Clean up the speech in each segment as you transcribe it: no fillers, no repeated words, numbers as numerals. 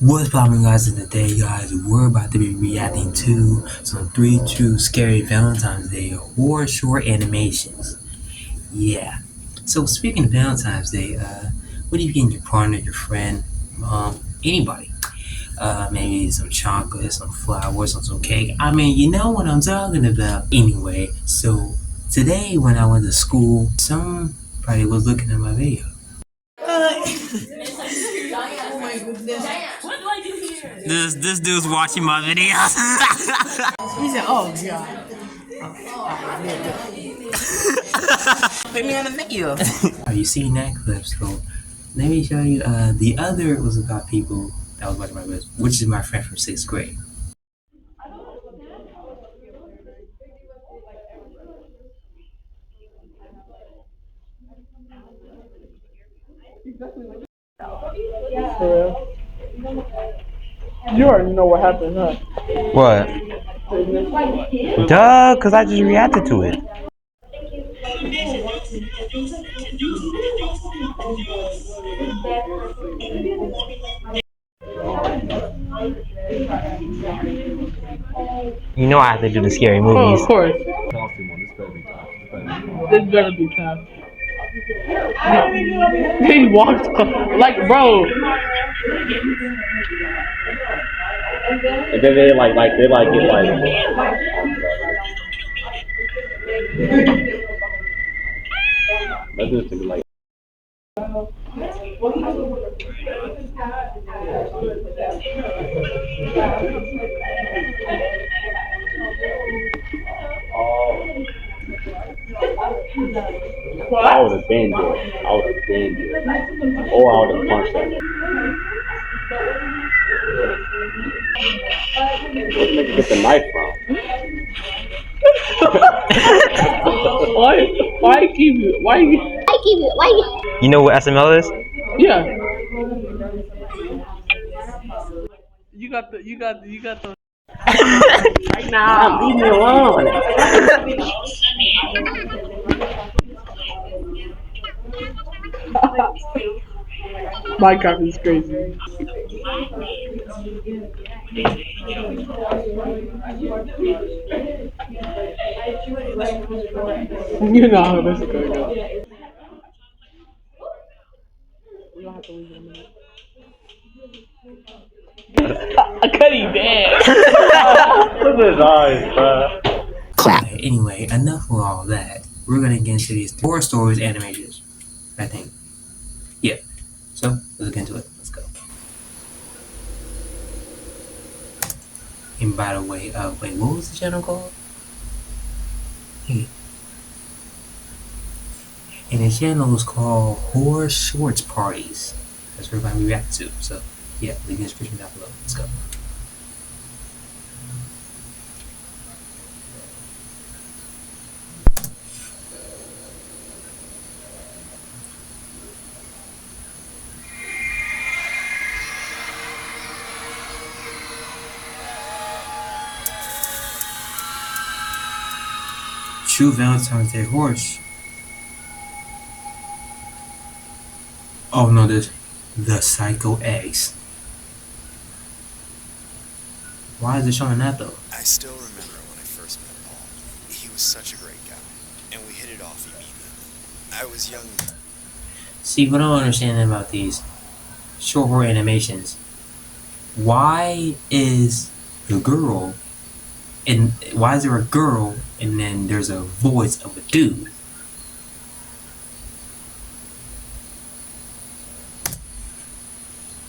What's poppin' guys in the day, guys? We're about to be reacting to some 3 True Scary Valentine's Day horror short animations. Yeah. So speaking of Valentine's Day, what do you get your partner, your friend, anybody? Maybe some chocolate, some flowers, some cake. I mean, you know what I'm talking about. Anyway, so today when I went to school, somebody was looking at my video. This dude's watching my videos. He said, "Oh God." Put me on the video. Have you seen that clip? So let me show you. The other was about people that was watching my videos, which is my friend from 6th grade. For real. You already know what happened, huh? What? Duh, because I just reacted to it. You know I have to do the scary Oh, movies. of course. This better be tough. He walked like, bro. And then they get let's just think like I would have been there. I would have been there. Or I would have punched that. Where'd you get the knife from? Why keep it? Why? You know what SML is? Yeah. You got the. Right now, leave me alone. Minecraft is crazy. You know how this is gonna go. We don't have to leave in a minute. I cut him dead. Look at his eyes, bro. Anyway, enough of all that. We're gonna get into these horror stories animations. I think. Yeah. So let's get into it. Let's go. And by the way, wait, what was the channel called? Hey. And the channel is called Horror Shorts Parties. That's what we're gonna react to. So yeah, leave the description down below. Let's go. True Valentine's Day horse. Oh no, this the Psycho Eggs. Why is it showing that though? I still remember when I first met Paul. He was such a great guy, and we hit it off immediately. I was young. See, what I don't understand about these short horror animations, why is the girl and why is there a girl and then there's a voice of a dude?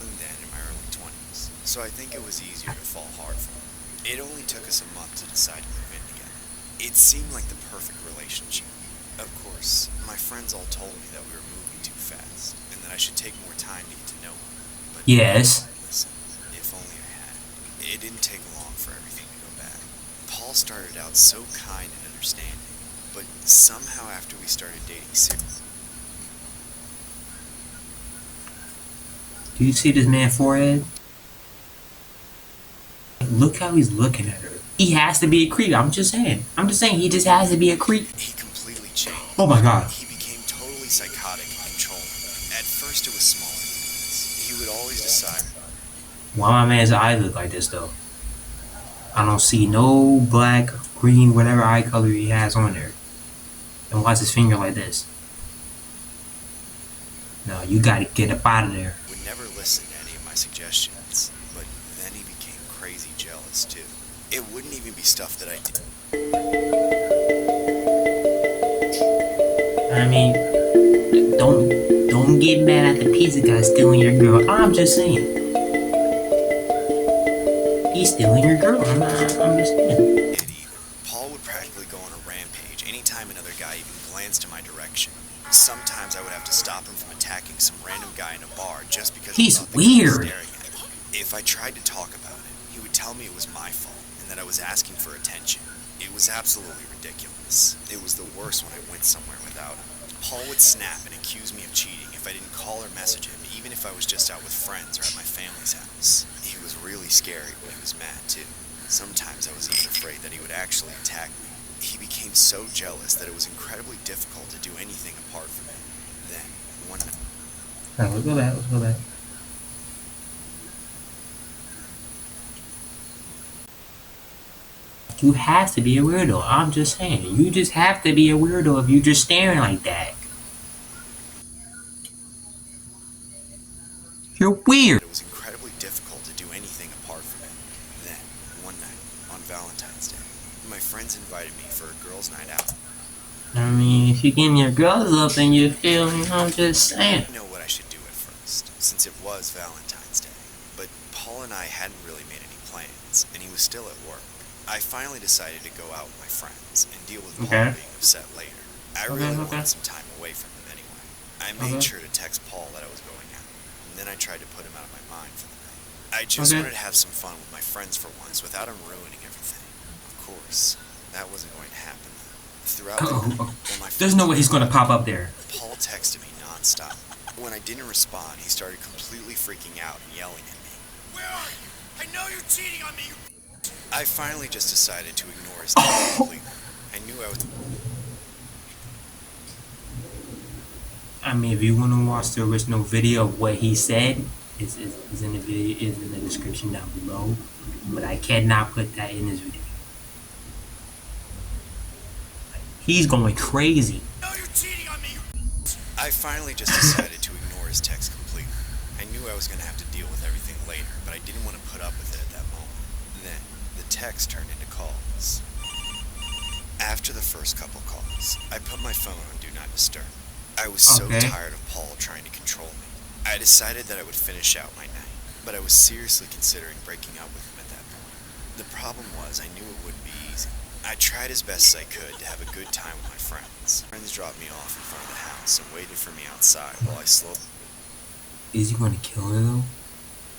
Then in my early 20s, so I think it was easier to fall hard for him. It only took us a month to decide to move in together. It seemed like the perfect relationship. Of course, my friends all told me that we were moving too fast, and that I should take more time to get to know him. But Yes. listen, if only I had. It didn't take long for everything to go back. Paul started out so kind and understanding, but somehow after we started dating seriously, Do you see this man's forehead? Look how he's looking at her. He has to be a creep. I'm just saying. He just has to be a creep. he completely changed. Oh my god. He became totally psychotic and controlling. At first it was smaller things. He would always decide. Why my man's eyes look like this though? I don't see no black, green, whatever eye color he has on there. And why's his finger like this? No, you gotta get up out of there. Would never listen to any of my suggestions, but then he became crazy jealous too. It wouldn't even be stuff that I did. I mean, don't get mad at the pizza guy stealing your girl. I'm just saying. He's stealing your girl. I'm just saying. Either. Paul would practically go on a rampage anytime another guy even glanced in my direction. Sometimes I would have to stop him from attacking some random guy in a bar just because he He's thought the guy was weird. staring at me. If I tried to talk about it, he would tell me it was my fault and that I was asking for attention. It was absolutely ridiculous. It was the worst when I went somewhere without him. Paul would snap and accuse me of cheating if I didn't call or message him, even if I was just out with friends or at my family's house. He was really scary when he was mad, too. Sometimes I was even afraid that he would actually attack me. He became so jealous that it was incredibly difficult to do anything apart from him. Then, one night... Alright, let's go back. You have to be a weirdo. I'm just saying. You just have to be a weirdo if you just staring like that. You're weird. It was incredibly difficult to do anything apart from him. Then, one night, on Valentine's Day, my friends invited me for a girls' night out. I mean, if you give me your girls up and you feel me, I'm just saying. I didn't know what I should do at first, since it was Valentine's Day. But Paul and I hadn't really made any plans, and he was still at work. I finally decided to go out with my friends and deal with Paul being upset later. I really wanted some time away from him anyway. I made sure to text Paul that I was going out, and then I tried to put him out of my mind for the night. I just wanted to have some fun with my friends for once without him ruining everything. Of course, that wasn't going to happen though. Throughout the night, when my There's no way he's gonna pop up there. Paul texted me nonstop. When I didn't respond, he started completely freaking out and yelling at me. Where are you? I know you're cheating on me, you... I finally just decided to ignore his text completely. I knew I was... I mean, if you want to watch the original video of what he said, is in the video, is in the description down below. But I cannot put that in this video. He's going crazy. No, you're cheating on me. I finally just decided to ignore his text completely. I knew I was going to have to deal with everything later, but I didn't want to put up with it at that moment. Then, the text turned into calls. After the first couple calls, I put my phone on Do Not Disturb. I was so tired of Paul trying to control me. I decided that I would finish out my night, but I was seriously considering breaking up with him at that point. The problem was I knew it wouldn't be easy. I tried as best as I could to have a good time with my friends. Friends dropped me off in front of the house and waited for me outside while I slowly... Is he going to kill her though?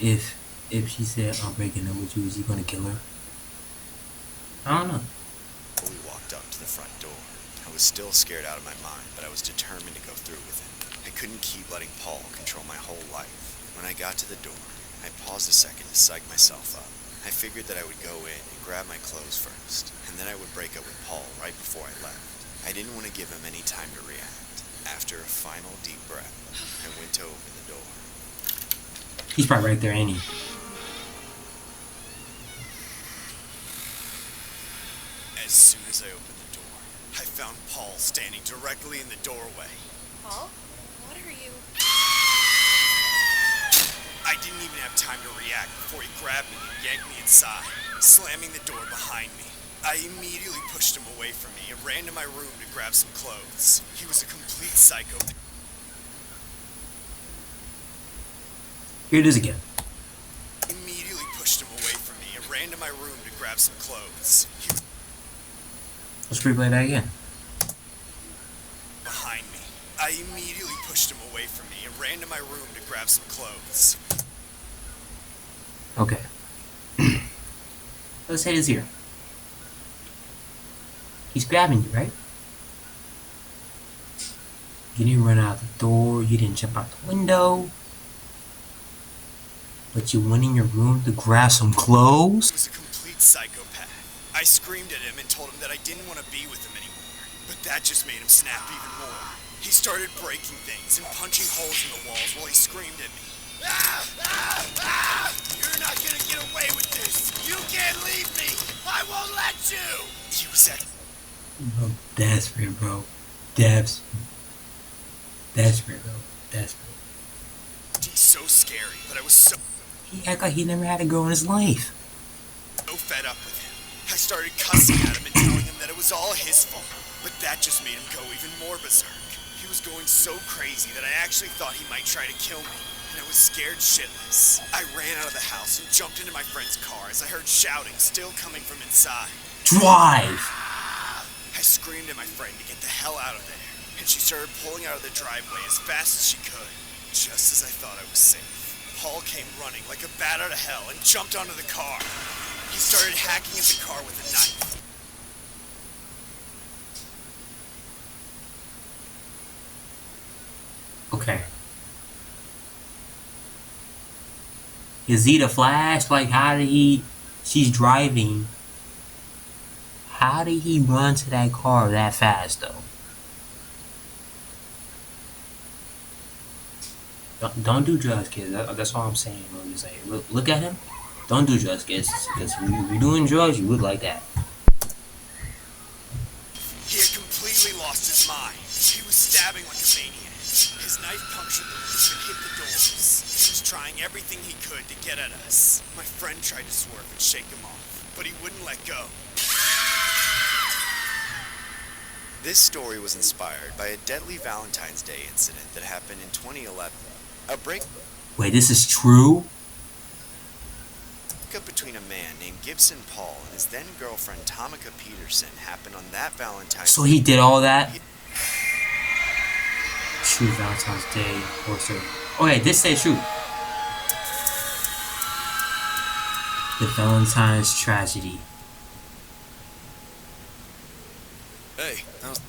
If she said I'm breaking up with you, is he going to kill her? I don't know. We walked up to the front door. I was still scared out of my mind, but I was determined to go through with it. I couldn't keep letting Paul control my whole life. When I got to the door, I paused a second to psych myself up. I figured that I would go in and grab my clothes first, and then I would break up with Paul right before I left. I didn't want to give him any time to react. After a final deep breath, I went to open the door. He's probably right there, ain't he? As soon as I opened the door, I found Paul standing directly in the doorway. Paul? What are you... I didn't even have time to react before he grabbed me and yanked me inside, slamming the door behind me. I immediately pushed him away from me and ran to my room to grab some clothes. He was a complete psycho. Here it is again. Immediately pushed him away from me and ran to my room to grab some clothes. He was Let's replay that again. behind me. I immediately pushed him away from me and ran to my room to grab some clothes. Okay. Let's say this here. He's grabbing you, right? You didn't run out the door. You didn't jump out the window. But you went in your room to grab some clothes? He was a complete psychopath. I screamed at him and told him that I didn't want to be with him anymore. But that just made him snap even more. He started breaking things and punching holes in the walls while he screamed at me. You're not gonna get away with this! You can't leave me! I won't let you! You said Bro, desperate, bro. Desperate, desperate, bro. Desperate. so scary, but I was so He act like he never had a girl in his life. fed up with him. I started cussing at him and telling him that it was all his fault. But that just made him go even more berserk. He was going so crazy that I actually thought he might try to kill me. And I was scared shitless. I ran out of the house and jumped into my friend's car as I heard shouting still coming from inside. Drive! I screamed at my friend to get the hell out of there, and she started pulling out of the driveway as fast as she could. Just as I thought I was safe, Paul came running like a bat out of hell and jumped onto the car. He started hacking at the car with a knife. Okay. Is he the Flash? Like, how did he... She's driving. How did he run to that car that fast, though? Don't do drugs, kids. That's all I'm saying. I'm just saying. Look at him. Don't do drugs, kids. Because if you're doing drugs, you look like that. He had completely lost his mind. He was stabbing like a maniac. His knife punctured the roof and hit the doors. He was trying everything he could to get at us. My friend tried to swerve and shake him off, but he wouldn't let go. This story was inspired by a deadly Valentine's Day incident that happened in 2011. A breakup Wait, this is true? between a man named Gibson Paul and his then girlfriend Tamika Peterson happened on that Valentine's So he did all that? True Valentine's Day. Okay, this says true. The Valentine's tragedy. Hey, how's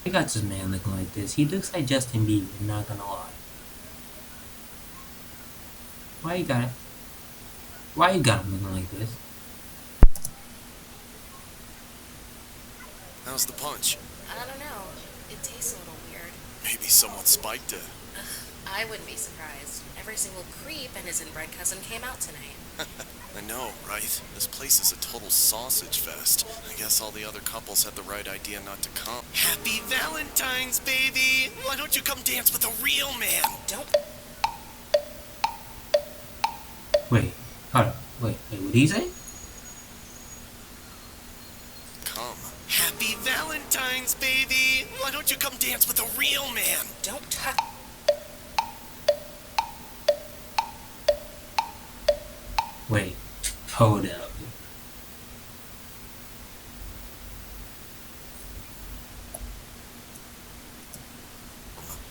I got this man looking like this. He looks like Justin Bieber, I'm not gonna lie. Why you got it? Why you got him looking like this? how's the punch? I don't know. It tastes a little weird. Maybe someone spiked it. I wouldn't be surprised. Every single creep and his inbred cousin came out tonight. I know, right? This place is a total sausage fest. I guess all the other couples had the right idea not to come. Happy Valentine's, baby! Why don't you come dance with a real man? Don't. Wait, hold on. Wait, what did he say? Come. Happy Valentine's, baby! Why don't you come dance with a real man? Don't touch. Wait, hold up.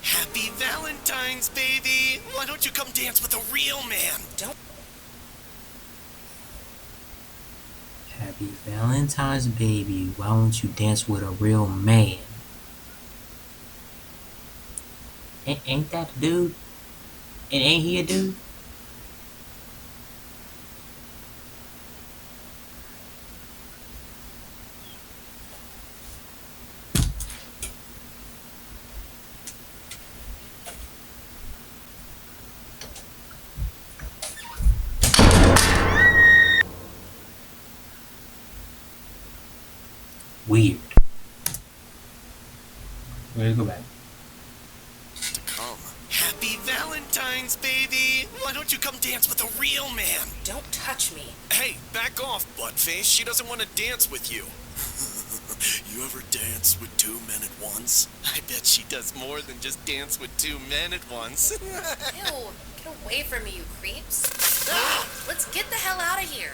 Happy Valentine's, baby! Why don't you come dance with a real man? Don't. Happy Valentine's, baby. Why don't you dance with a real man? Ain't that a dude? And ain't he a dude? Weird. Where'd it go back? To come. Happy Valentine's, baby! Why don't you come dance with a real man? Don't touch me. Hey, back off, Bloodface. She doesn't want to dance with you. You ever dance with two men at once? I bet she does more than just dance with two men at once. Ew. Get away from me, you creeps. Let's get the hell out of here.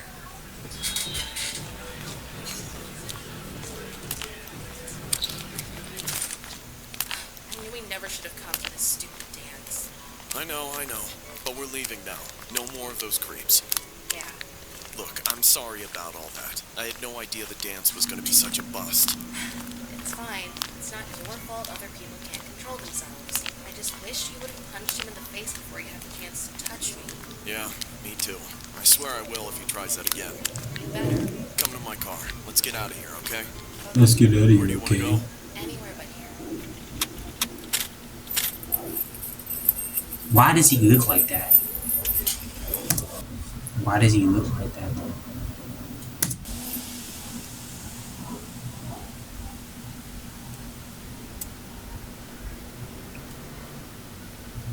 I knew we never should have come to this stupid dance. I know. But we're leaving now. No more of those creeps. Yeah. Look, I'm sorry about all that. I had no idea the dance was going to be such a bust. It's fine. It's not your fault other people can't control themselves. I just wish you would have punched him in the face before you had the chance to touch me. Yeah, me too. I swear I will if he tries that again. You better. Come to my car. Let's get out of here, okay? Let's get out of Where do here, you want to okay? go? Anywhere but here. Why does he look like that? Why does he look like that?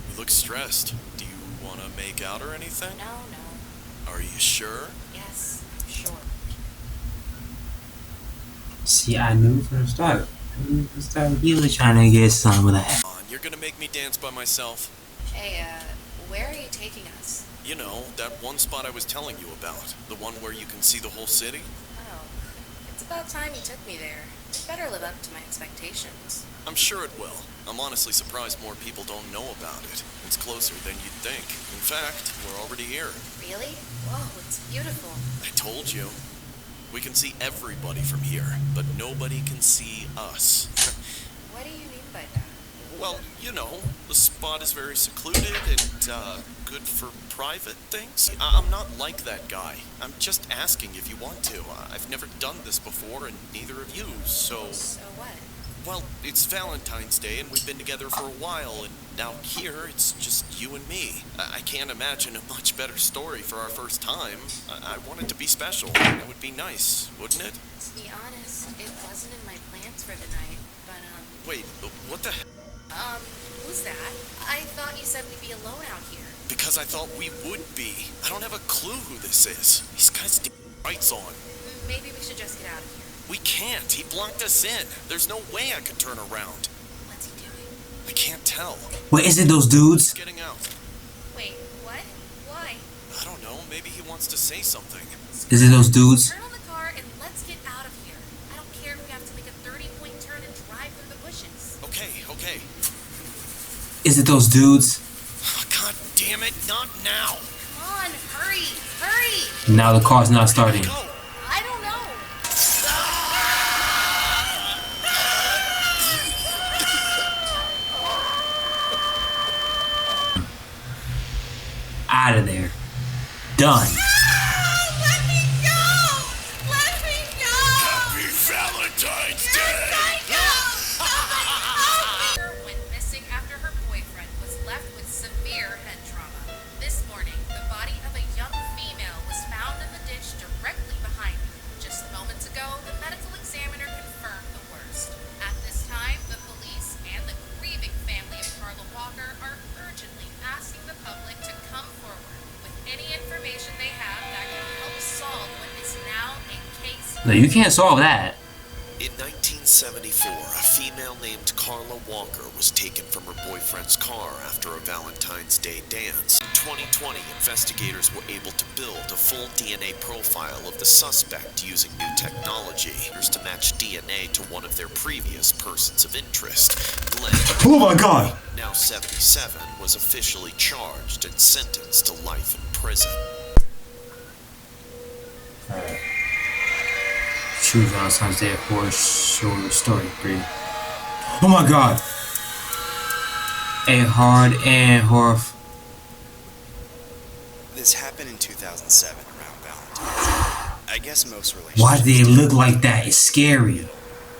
You look stressed. Do you want to make out or anything? No, no. Are you sure? Yes, sure. See, I knew from the start. He was trying to get some of that. Come on, you're gonna make me dance by myself? Hey, where are you taking us? You know, that one spot I was telling you about. The one where you can see the whole city? Oh, it's about time you took me there. It better live up to my expectations. I'm sure it will. I'm honestly surprised more people don't know about it. It's closer than you'd think. In fact, we're already here. Really? Whoa, it's beautiful. I told you. We can see everybody from here, but nobody can see us. What do you mean by that? Well, you know, the spot is very secluded and, good for private things. I'm not like that guy. I'm just asking if you want to. I've never done this before, and neither have you, so... So what? Well, it's Valentine's Day, and we've been together for a while, and now here, it's just you and me. I can't imagine a much better story for our first time. I want it to be special. That would be nice, wouldn't it? To be honest, it wasn't in my plans for the night, but, Wait, what the... who's that? I thought you said we'd be alone out here. Because I thought we would be. I don't have a clue who this is. He's got his lights on. Maybe we should just get out of here. We can't. He blocked us in. There's no way I could turn around. What's he doing? I can't tell. Wait, is it those dudes? He's getting out. Wait, what? Why? I don't know. Maybe he wants to say something. Is it those dudes? Turn on the car and let's get out of here. I don't care if we have to make a 30-point turn and drive through the bushes. Okay. Is it those dudes? God damn it, not now. Come on, hurry! Hurry! Now the car's not starting. Go. I don't know. Out of there. Done. Let me go! Let me go! Happy Valentine's Day! Went missing after her boyfriend was left with severe head trauma. This morning, the body of a young female was found in the ditch directly behind her. Just moments ago, the medical examiner confirmed the worst. At this time, the police and the grieving family of Carla Walker are urgently asking the public to come forward with any information they have that can help solve what is now a case. No, you can't solve that. In 1974, a female named Carla Walker was taken from her boyfriend's car after a Valentine's Day dance. In 2020, investigators were able to build a full DNA profile of the suspect using new technology to match DNA to one of their previous persons of interest, Glenn. Oh my god! Now 77, was officially charged and sentenced to life in prison. True Valentine's Day horror short story 3. Oh my god! A hard and horror. This happened in 2007 around Valentine's Day. I guess most relationships... Why do they look like that? It's scary.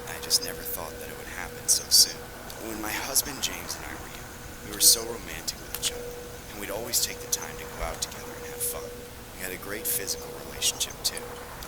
I just never thought that it would happen so soon. When my husband James and I were young, we were so romantic with each other, and we'd always take the time to go out together and have fun. We had a great physical relationship too.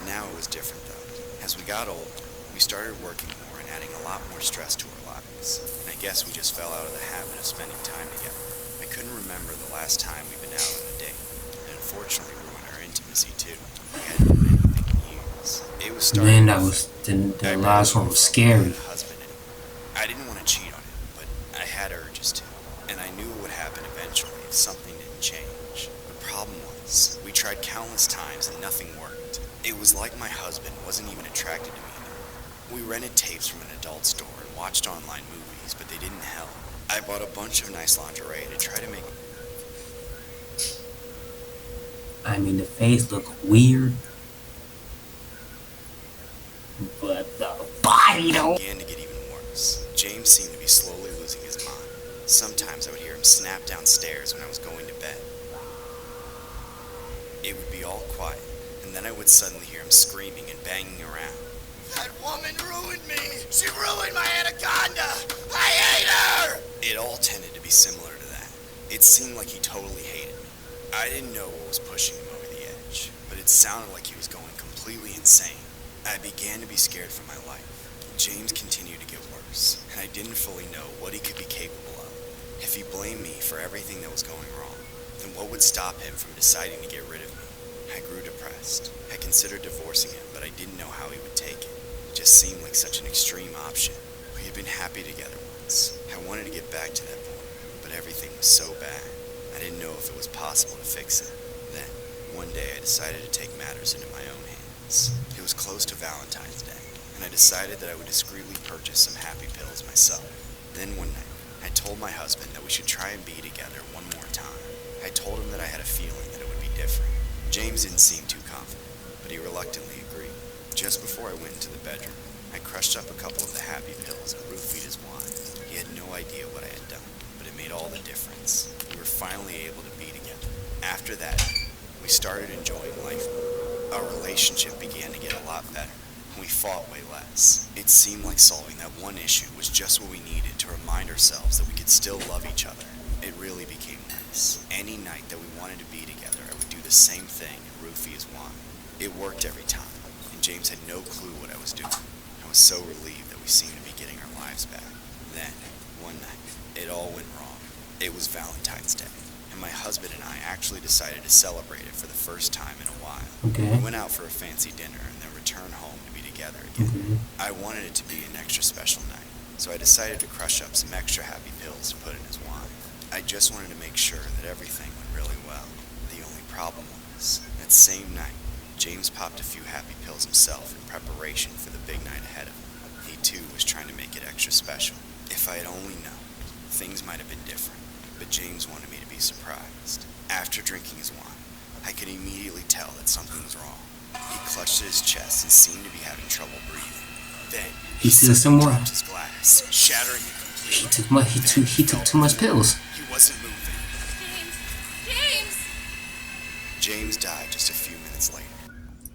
Now it was different though. As we got older, we started working more and adding a lot more stress to our lives. And I guess we just fell out of the habit of spending time together. I couldn't remember the last time we'd been out on a date. And unfortunately ruined our intimacy too. We hadn't done anything in years. It was starting. Man, that was the last one was scary. Husband anymore. I didn't want to cheat on him, but I had urges to. And I knew it would happen eventually if something didn't change. The problem was, we tried countless times and nothing worked. It was like my husband wasn't even attracted to me anymore. We rented tapes from an adult store and watched online movies, but they didn't help. I bought a bunch of nice lingerie to try to make... I mean, the face looked weird, but the body though. It began to get even worse. James seemed to be slowly losing his mind. Sometimes I would hear him snap downstairs when I was going to bed. It would be all quiet, and then I would suddenly hear him screaming and banging around. That woman ruined me! She ruined my anaconda! I hate her! It all tended to be similar to that. It seemed like he totally hated me. I didn't know what was pushing him over the edge, but it sounded like he was going completely insane. I began to be scared for my life. James continued to get worse, and I didn't fully know what he could be capable of. If he blamed me for everything that was going wrong, then what would stop him from deciding to get rid of me? I grew depressed. I considered divorcing him, but I didn't know how he would take it. It just seemed like such an extreme option. We had been happy together once. I wanted to get back to that point, but everything was so bad. I didn't know if it was possible to fix it. Then, one day I decided to take matters into my own hands. It was close to Valentine's Day, and I decided that I would discreetly purchase some happy pills myself. Then one night, I told my husband that we should try and be together one more time. I told him that I had a feeling that it would be different. James didn't seem too confident, but he reluctantly agreed. Just before I went into the bedroom, I crushed up a couple of the happy pills and roofied his wine. He had no idea what I had done, but it made all the difference. We were finally able to be together. After that, we started enjoying life more. Our relationship began to get a lot better, and we fought way less. It seemed like solving that one issue was just what we needed to remind ourselves that we could still love each other. It really became nice. Any night that we wanted to be together, I would do the same thing and roofie his wine. It worked every time, and James had no clue what I was doing. I was so relieved that we seemed to be getting our lives back. Then, one night, it all went wrong. It was Valentine's Day, and my husband and I actually decided to celebrate it for the first time in a while. Okay. We went out for a fancy dinner and then returned home to be together again. I wanted it to be an extra special night, so I decided to crush up some extra happy pills to put in his wine. I just wanted to make sure that everything went really well. The only problem was, that same night, James popped a few happy pills himself in preparation for the big night ahead of him. He too was trying to make it extra special. If I had only known, things might have been different, but James wanted me to be surprised. After drinking his wine, I could immediately tell that something was wrong. He clutched at his chest and seemed to be having trouble breathing. Then He took some more. dropped his glass, shattering it He completely. took too much pills. He wasn't moving. James! James! James died just a few minutes later.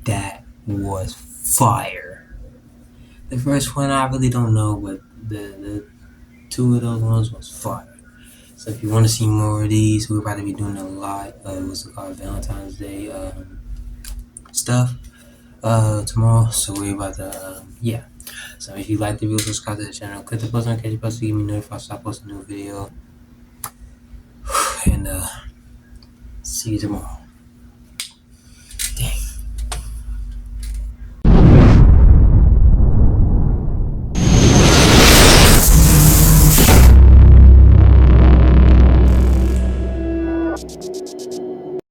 That was fire. The first one I really don't know, but the two of those ones was fire. So if you want to see more of these, we're about to be doing a lot of what's it called Valentine's Day stuff tomorrow. So we're about to yeah. So if you like the video, subscribe to the channel, click the post notification button to get me notified so I post a new video. And see you tomorrow.